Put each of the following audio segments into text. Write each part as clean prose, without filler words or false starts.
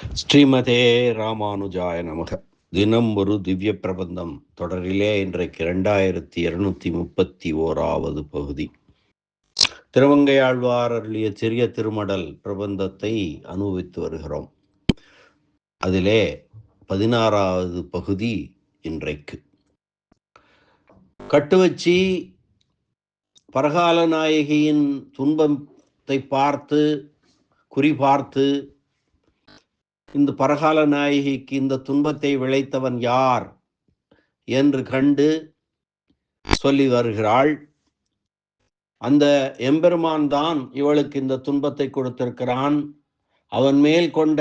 ஸ்ரீமதே ராமானுஜாய நமக. தினம் ஒரு திவ்ய பிரபந்தம் தொடரிலே இன்றைக்கு 2231 பகுதி. திருவங்கையாழ்வார் அருளிய சிறிய திருமடல் பிரபந்தத்தை அனுபவித்து வருகிறோம். அதிலே 16வது பகுதி இன்றைக்கு. கட்டுவச்சி பரகால நாயகியின் துன்பத்தை பார்த்து குறிபார்த்து இந்த பரகால நாயகிக்கு இந்த துன்பத்தை விளைத்தவன் யார் என்று கண்டு சொல்லி வருகிறாள். அந்த எம்பெருமான் தான் இவளுக்கு இந்த துன்பத்தை கொடுத்திருக்கிறான். அவன் மேல் கொண்ட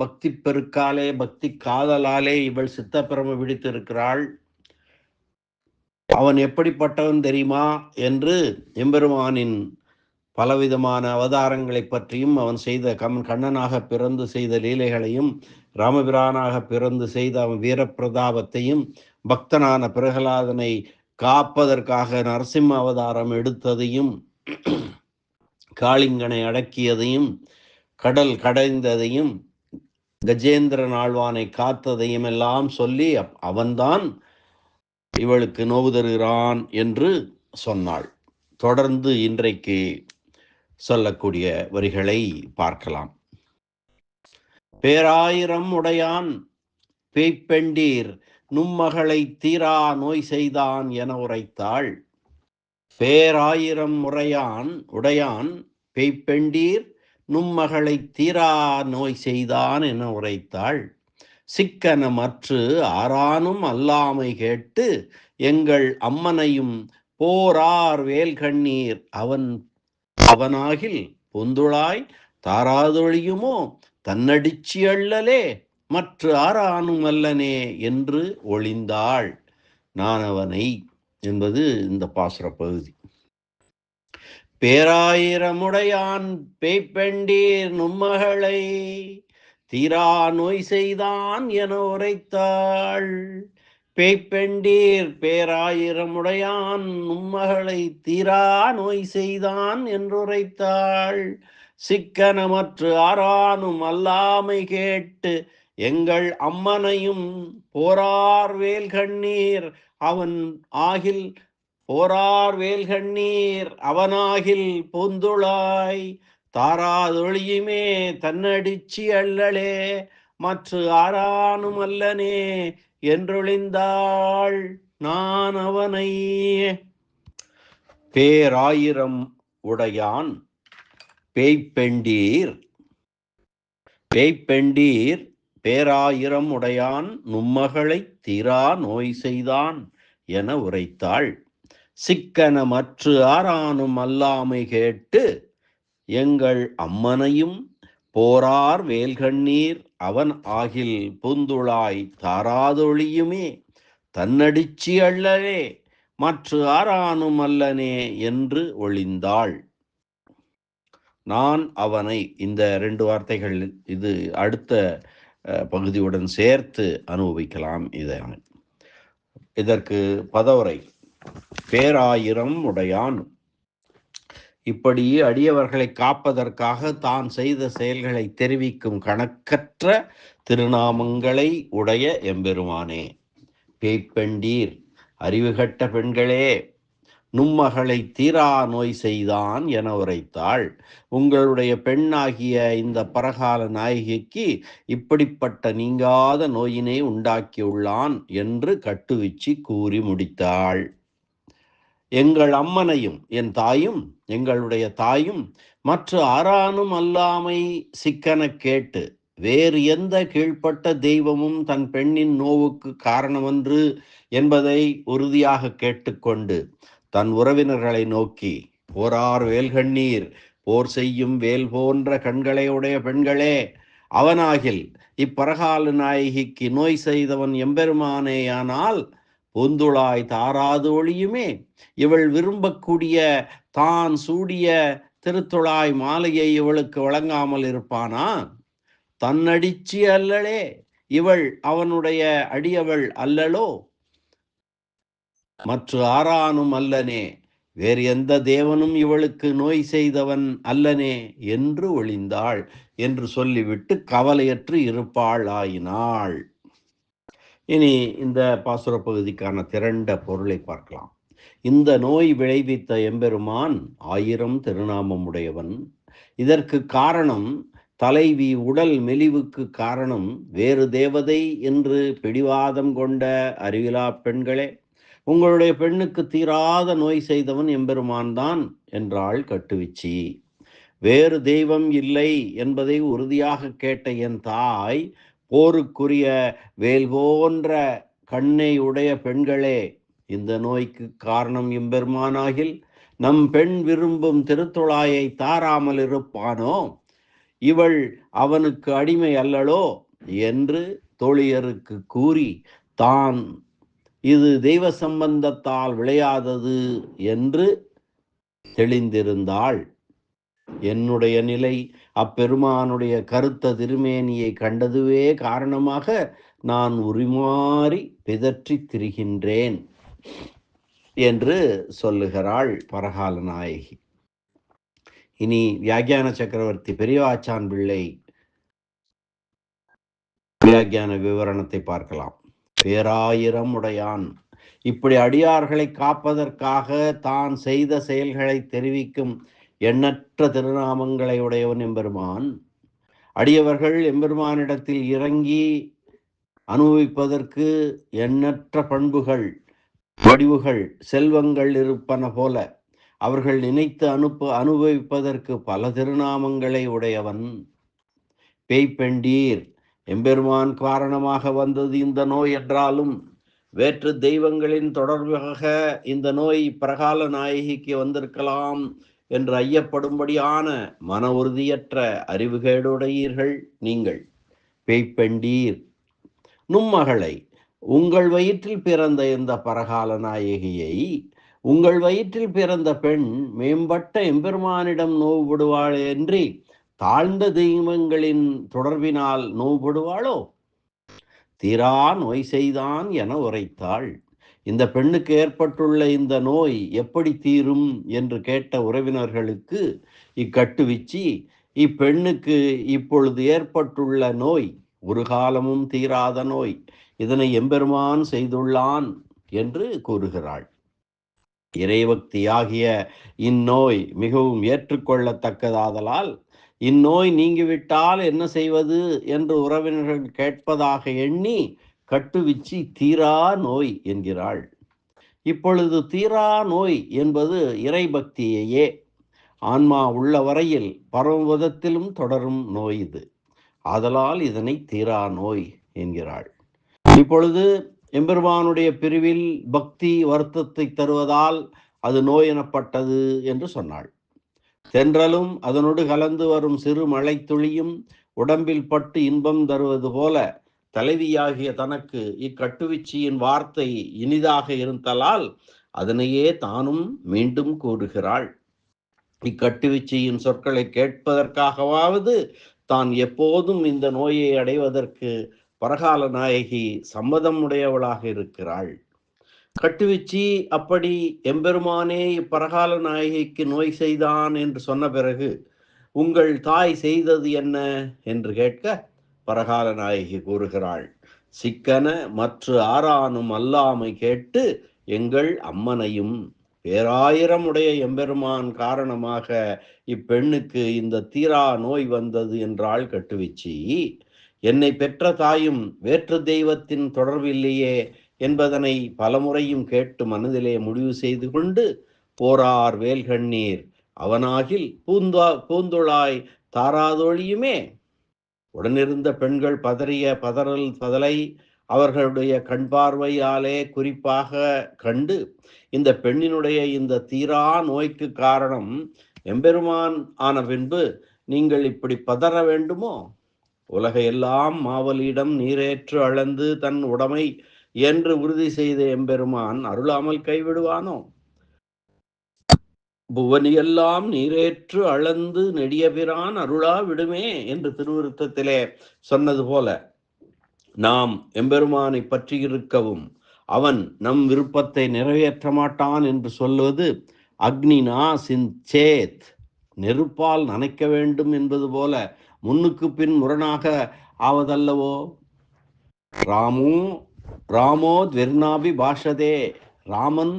பக்தி பெருக்காலே, பக்தி காதலாலே இவள் சித்தப்பிரம விடுத்திருக்கிறாள். அவன் எப்படிப்பட்டவன் தெரியுமா என்று எம்பெருமானின் பலவிதமான அவதாரங்களை பற்றியும், அவன் செய்த கண்ணனாக பிறந்து செய்த லீலைகளையும், ராமபிரானாக பிறந்து செய்த அவன் வீரப்பிரதாபத்தையும், பக்தனான பிரகலாதனை காப்பதற்காக நரசிம்ம அவதாரம் எடுத்ததையும், காளிங்கனை அடக்கியதையும், கடல் கடைந்ததையும், கஜேந்திரன் ஆழ்வானை காத்ததையும் எல்லாம் சொல்லி அவன்தான் இவளுக்கு நோவு தருகிறான் என்று சொன்னாள். தொடர்ந்து இன்றைக்கு சொல்லக்கூடிய வரிகளை பார்க்கலாம். பேராயிரம் உடையான் பேய்ப்பெண்டீர் நும்மகளை தீரா நோய் செய்தான் என உரைத்தாள். பேராயிரம் உடையான் பேய்ப்பெண்டீர் நும்மகளை தீரா நோய் செய்தான் என உரைத்தாள். சிக்கன மற்று ஆரானும் அல்லாமை கேட்டு எங்கள் அம்மனையும் போரார் வேல்கண்ணீர் அவனாகில் பொந்துளாய் தாராதொழியுமோ தன்னடிச்சி அள்ளலே மற்ற ஆரானும் அல்லனே என்று ஒளிந்தாள் நான் அவனை என்பது இந்த பாசுர பகுதி. பேராயிரமுடையான் பேய்ப்பெண்டீர் நும்மகளை தீரா நோய் செய்தான் என உரைத்தாள். பேய்ப்பெண்டீர் பேராயிரமுடையான் நும்மகளை தீரா நோய் செய்தான் என்றுரைத்தாள். சிக்கனமற்று ஆரானும் அல்லாமை கேட்டு எங்கள் அம்மனையும் போரார் வேல்கண்ணீர் அவனாகில் பொந்துளாய் தாராதொழியுமே தன்னடிச்சி அள்ளலே மற்ற ஆரானும் அல்லனே என்றொழிந்தாள் நான் அவனை. பேராயிரம் உடையான் பேய்ப்பெண்டீர் பேராயிரம் உடையான் நும்மகளை தீரா நோய் செய்தான் என உரைத்தாள். சிக்கனமற்று ஆரானும் அல்லாமை கேட்டு எங்கள் அம்மனையும் போரார் வேல்கண்ணீர் அவன் ஆகில் பூந்துளாய் தாராதொழியுமே தன்னடிச்சி அள்ளலே மற்ற ஆரானும் அல்லனே என்று ஒளிந்தாள் நான் அவனை. இந்த 2 வார்த்தைகள் இது அடுத்த பகுதியுடன் சேர்த்து அனுபவிக்கலாம். இதற்கு பதவுரை. பேராயிரம் உடையான் இப்படி அடியவர்களை காப்பதற்காக தான் செய்த செயல்களை தெரிவிக்கும் கணக்கற்ற திருநாமங்களை உடைய எம்பெருமானே. பேய்ப்பெண்டீர் அறிவுகட்ட பெண்களே நும்மகளை தீரா நோய் செய்தான் என உரைத்தாள். உங்களுடைய பெண்ணாகிய இந்த பரகால நாயகிக்கு இப்படிப்பட்ட நீங்காத நோயினை உண்டாக்கியுள்ளான் என்று கட்டுவிச்சி கூறி முடித்தாள். எங்கள் அம்மனையும் என் தாயும் எங்களுடைய தாயும் மற்ற ஆரானும் அல்லாமை சிக்கன கேட்டு வேறு எந்த கீழ்ப்பட்ட தெய்வமும் தன் பெண்ணின் நோவுக்கு காரணமன்று என்பதை உறுதியாக கேட்டுக்கொண்டு தன் உறவினர்களை நோக்கி, போரார் வேல்கண்ணீர் போர் செய்யும் வேல் போன்ற கண்களை உடைய பெண்களே, அவனாகில் இப்பரகால நாயகிக்கு நோய் செய்தவன் எம்பெருமானேயானால் பொந்துளாய் தாராது ஒழியுமே இவள் விரும்பக்கூடிய தான் சூடிய திருத்துழாய் மாலையை இவளுக்கு வழங்காமல் இருப்பானா? தன்னடிச்சி அல்லளே இவள் அவனுடைய அடியவள் அல்லளோ மற்ற ஆரானும் அல்லனே வேறு எந்த தேவனும் இவளுக்கு நோய் செய்தவன் அல்லனே என்று ஒளிந்தாள் என்று சொல்லிவிட்டு கவலையற்று இருப்பாள் ஆயினாள். இனி இந்த பாசுர பகுதிக்கான திரண்ட பொருளை பார்க்கலாம். இந்த நோய் விளைவித்த எம்பெருமான் 1000 திருநாமம் உடையவன். இதற்கு காரணம் தலைவி உடல் மெலிவுக்கு காரணம் வேறு தேவதை என்று பிடிவாதம் கொண்ட அறிவிலா பெண்களே, உங்களுடைய பெண்ணுக்கு தீராத நோய் செய்தவன் எம்பெருமான் தான் என்றாள் கட்டுவிச்சி. வேறு தெய்வம் இல்லை என்பதை உறுதியாக கேட்ட என் தாய், போருக்குரிய வேல் போன்ற கண்ணை உடைய பெண்களே, இந்த நோய்க்கு காரணம் எம்பெருமானாகில் நம் பெண் விரும்பும் திருத்துழாயை தாராமல் இருப்பானோ? இவள் அவனுக்கு அடிமை அல்லளோ என்று தோழியருக்கு கூறி தான் இது தெய்வ சம்பந்தத்தால் விளையாதது என்று தெளிந்திருந்தாள். என்னுடைய நிலை அப்பெருமானுடைய கருத்த திருமேனியை கண்டதுவே காரணமாக நான் உரிமாறி பிதற்றி திரிகின்றேன் என்று சொல்லுகிறாள் பரகால நாயகி. இனி வியாக்கியான சக்கரவர்த்தி பெரியவாச்சான் பிள்ளை வியாக்கியான விவரணத்தை பார்க்கலாம். பேராயிரம் உடையான் இப்படி அடியார்களை காப்பதற்காக தான் செய்த செயல்களை தெரிவிக்கும் எண்ணற்ற திருநாமங்களை உடையவன் எம்பெருமான். அடியவர்கள் எம்பெருமானிடத்தில் இறங்கி அனுபவிப்பதற்கு எண்ணற்ற பண்புகள், வடிவுகள், செல்வங்கள் இருப்பன போல அவர்கள் நினைத்து அனுபவிப்பதற்கு பல திருநாமங்களை உடையவன். பேய்ப்பெண்டீர், எம்பெருமான் காரணமாக வந்தது இந்த நோய் என்றாலும் வேற்று தெய்வங்களின் தொடர்பாக இந்த நோய் பிரகால நாயகிக்கு வந்திருக்கலாம் என்று ஐயப்படும்படியான மன உறுதியற்ற அறிவுகேடுடையீர்கள் நீங்கள். பேய்ப்பெண்டீர், நும்மகளை உங்கள் வயிற்றில் பிறந்த இந்த பரகால நாயகியை உங்கள் வயிற்றில் பிறந்த பெண் மேம்பட்ட எம்பெருமானிடம் நோவுபடுவாள் என்று தாழ்ந்த தெய்வங்களின் தொடர்பினால் நோவுபடுவாளோ? தீரா நோய் செய்தான் என உரைத்தாள். இந்த பெண்ணுக்கு ஏற்பட்டுள்ள இந்த நோய் எப்படி தீரும் என்று கேட்ட உறவினர்களுக்கு இக்கட்டுவிச்சி, இப்பெண்ணுக்கு இப்பொழுது ஏற்பட்டுள்ள நோய் ஒரு காலமும் தீராத நோய், இதனை எம்பெருமான் செய்துள்ளான் என்று கூறுகிறாள். இறைபக்தியாகிய இந்நோய் மிகவும் ஏற்றுக்கொள்ளத்தக்கதாதலால் இந்நோய் நீங்கிவிட்டால் என்ன செய்வது என்று உறவினர்கள் கேட்பதாக எண்ணி கட்டுவிச்சி தீரா நோய் என்கிறாள். இப்பொழுது தீரா நோய் என்பது இறைபக்தியையே. ஆன்மா உள்ள வரையில் பரமபதத்திலும் தொடரும் நோய் இது. ஆதலால் இதனை தீரா நோய் என்கிறாள். இப்பொழுது எம்பெருமானுடைய பிரிவில் பக்தி வருத்தத்தை தருவதால் அது நோய் எனப்பட்டது என்று சொன்னாள். தென்றலும் அதனோடு கலந்து வரும் சிறு மழை துளியும் உடம்பில் பட்டு இன்பம் தருவது போல தலைவியாகிய தனக்கு இக்கட்டுவிச்சியின் வார்த்தை இனிதாக இருந்தலால் அதனையே தானும் மீண்டும் கூறுகிறாள். இக்கட்டுவிச்சியின் சொற்களை கேட்பதற்காகவாவது தான் எப்போதும் இந்த நோயை அடைவதற்கு பரகால நாயகி சம்மதம் உடையவளாக இருக்கிறாள். கட்டுவிச்சி அப்படி எம்பெருமானே இப்பரகால நாயகிக்கு நோய் செய்தான் என்று சொன்ன பிறகு உங்கள் தாய் செய்தது என்ன என்று கேட்க பரகால நாயகி கூறுகிறாள். சிக்கன மற்ற ஆறானும் அல்லாமை கேட்டு எங்கள் அம்மனையும் பேராயிரம் உடைய எம்பெருமான் காரணமாக இப்பெண்ணுக்கு இந்த தீரா நோய் வந்தது என்றாள் கட்டுவிச்சி. என்னை பெற்ற தாயும் வேற்று தெய்வத்தின் தொடர்பில்லையே என்பதனை பலமுறையும் கேட்டு மனதிலே முடிவு செய்து கொண்டு போரார் வேல்கண்ணீர் அவனாகில் பூந்துழாய் தாராதொழியுமே. உடனிருந்த பெண்கள் பதறிய பதலை அவர்களுடைய கண் பார்வையாலே குறிப்பாக கண்டு இந்த பெண்ணினுடைய இந்த தீரா நோய்க்கு காரணம் எம்பெருமான் ஆன பின்பு நீங்கள் இப்படி பதற வேண்டுமோ? உலகையெல்லாம் மாவலியிடம் நீரேற்று அளந்து தன் உடைமை என்று உறுதி செய்த எம்பெருமான் அருளாமல் கைவிடுவானோ? புவனியெல்லாம் நீரேற்று அளந்து நெடியபிரான் அருளா விடுமே என்று திருவிருத்தத்திலே சொன்னது போல நாம் எம்பெருமானை பற்றி இருக்கவும் அவன் நம் விருப்பத்தை நிறைவேற்ற மாட்டான் என்று சொல்வது அக்னினா சிஞ்சேத், நெருப்பால் நனைக்க வேண்டும் என்பது போல முன்னுக்கு பின் முரணாக ஆவதல்லவோ. ராமோ ராமோ துவெர்ணாபி பாஷதே, ராமன்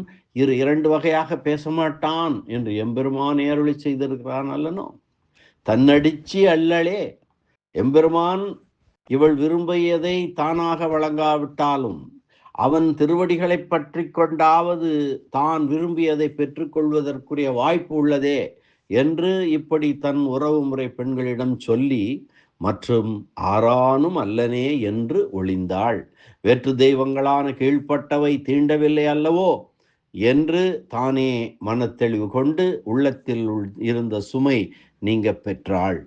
இரண்டு வகையாக பேச மாட்டான் என்று எம்பெருமான் அருளி செய்திருக்கிறான் அல்லனோ. தன்னடிச்சி அல்லலே, எம்பெருமான் இவள் விரும்பியதை தானாக வழங்காவிட்டாலும் அவன் திருவடிகளை பற்றி கொண்டாவது தான் விரும்பியதை பெற்றுக்கொள்வதற்குரிய வாய்ப்பு உள்ளதே என்று இப்படி தன் உறவு முறை பெண்களிடம் சொல்லி மற்றும் ஆரானும் அல்லனே என்று ஒளிந்தாள். வேற்று தெய்வங்களான கீழ்ப்பட்டவை தீண்டவில்லை அல்லவோ என்று தானே மனத்தெளிவு கொண்டு உள்ளத்தில் இருந்த சுமை நீங்க பெற்றாள்.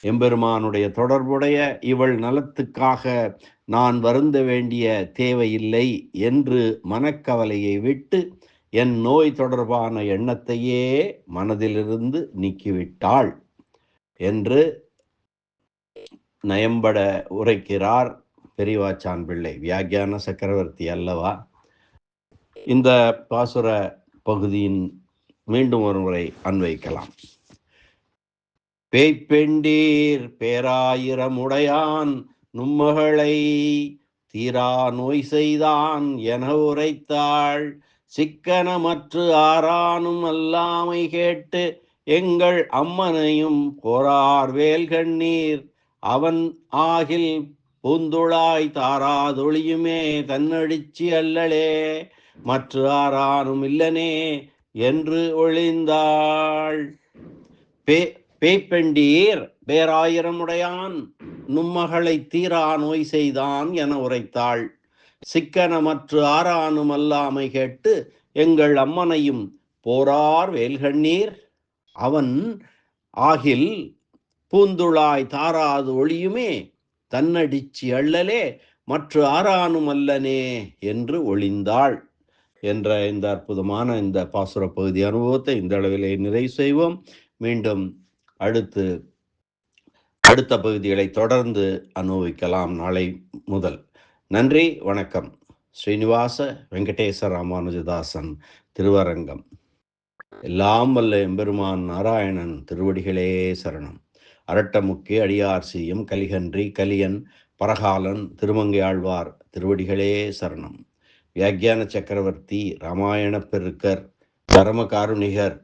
எம்பெருமானுடைய தொடர்புடைய இவள் நலத்துக்காக நான் வருந்த வேண்டிய தேவையில்லை என்று மனக்கவலையை விட்டு என் நோய் தொடர்பான எண்ணத்தையே மனதிலிருந்து நீக்கிவிட்டாள் என்று நயம்பட உரைக்கிறார் பெரியவாச்சான் பிள்ளை. வியாக்கியான சக்கரவர்த்தி அல்லவா. இந்த பாசுர பகுதியின் மீண்டும் ஒரு முறை அன்வைக்கலாம். பேய்ப்பெண்டீர் பேராயிரமுடையான் நும்மகளை தீரா நோய் செய்தான் என உரைத்தாள். சிக்கனமற்று ஆரானும் அல்லாமை கேட்டு எங்கள் அம்மனையும் போரார் வேல்கண்ணீர் அவன் ஆகில் பூந்துளாய் தாராதொழியுமே தன்னடிச்சி அல்லலே மற்ற ஆரானும் இல்லனே என்று ஒளிந்தாள். பேய்ப்பெண்டீர் பேராயிரமுடையான் நும்மகளை தீரா நோய் செய்தான் என உரைத்தாள். சிக்கனமற்று ஆரானும் அல்லாமை கேட்டு எங்கள் அம்மனையும் போரார் வேல்கண்ணீர் அவன் ஆகில் பூந்துளாய் தாராது ஒளியுமே தன்னடிச்சி அள்ளலே மற்ற ஆரானும் அல்லனே என்று ஒளிந்தாள் என்ற இந்த அற்புதமான இந்த பாசுர பகுதி அனுபவத்தை இந்த அளவிலே நிறைவு செய்வோம். மீண்டும் அடுத்த பகுதிகளை தொடர்ந்து அனுபவிக்கலாம் நாளை முதல். நன்றி, வணக்கம். ஸ்ரீனிவாச வெங்கடேச ராமானுஜதாசன் திருவரங்கம். எல்லாம் வல்ல எம்பெருமான் நாராயணன் திருவடிகளே சரணம். அரட்டமுக்கி அடியார் செய்யும் கலிகன்றி கலியன் பரகாலன் திருமங்கை ஆழ்வார் திருவடிகளே சரணம். வியாக்கியான சக்கரவர்த்தி ராமாயண பெருக்கர் பரமகாருணிகர்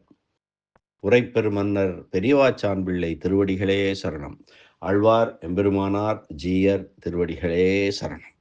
உரைப்பெருமன்னர் பெரியவாச்சான் பிள்ளை திருவடிகளே சரணம். ஆழ்வார் எம்பெருமானார் ஜீயர் திருவடிகளே சரணம்.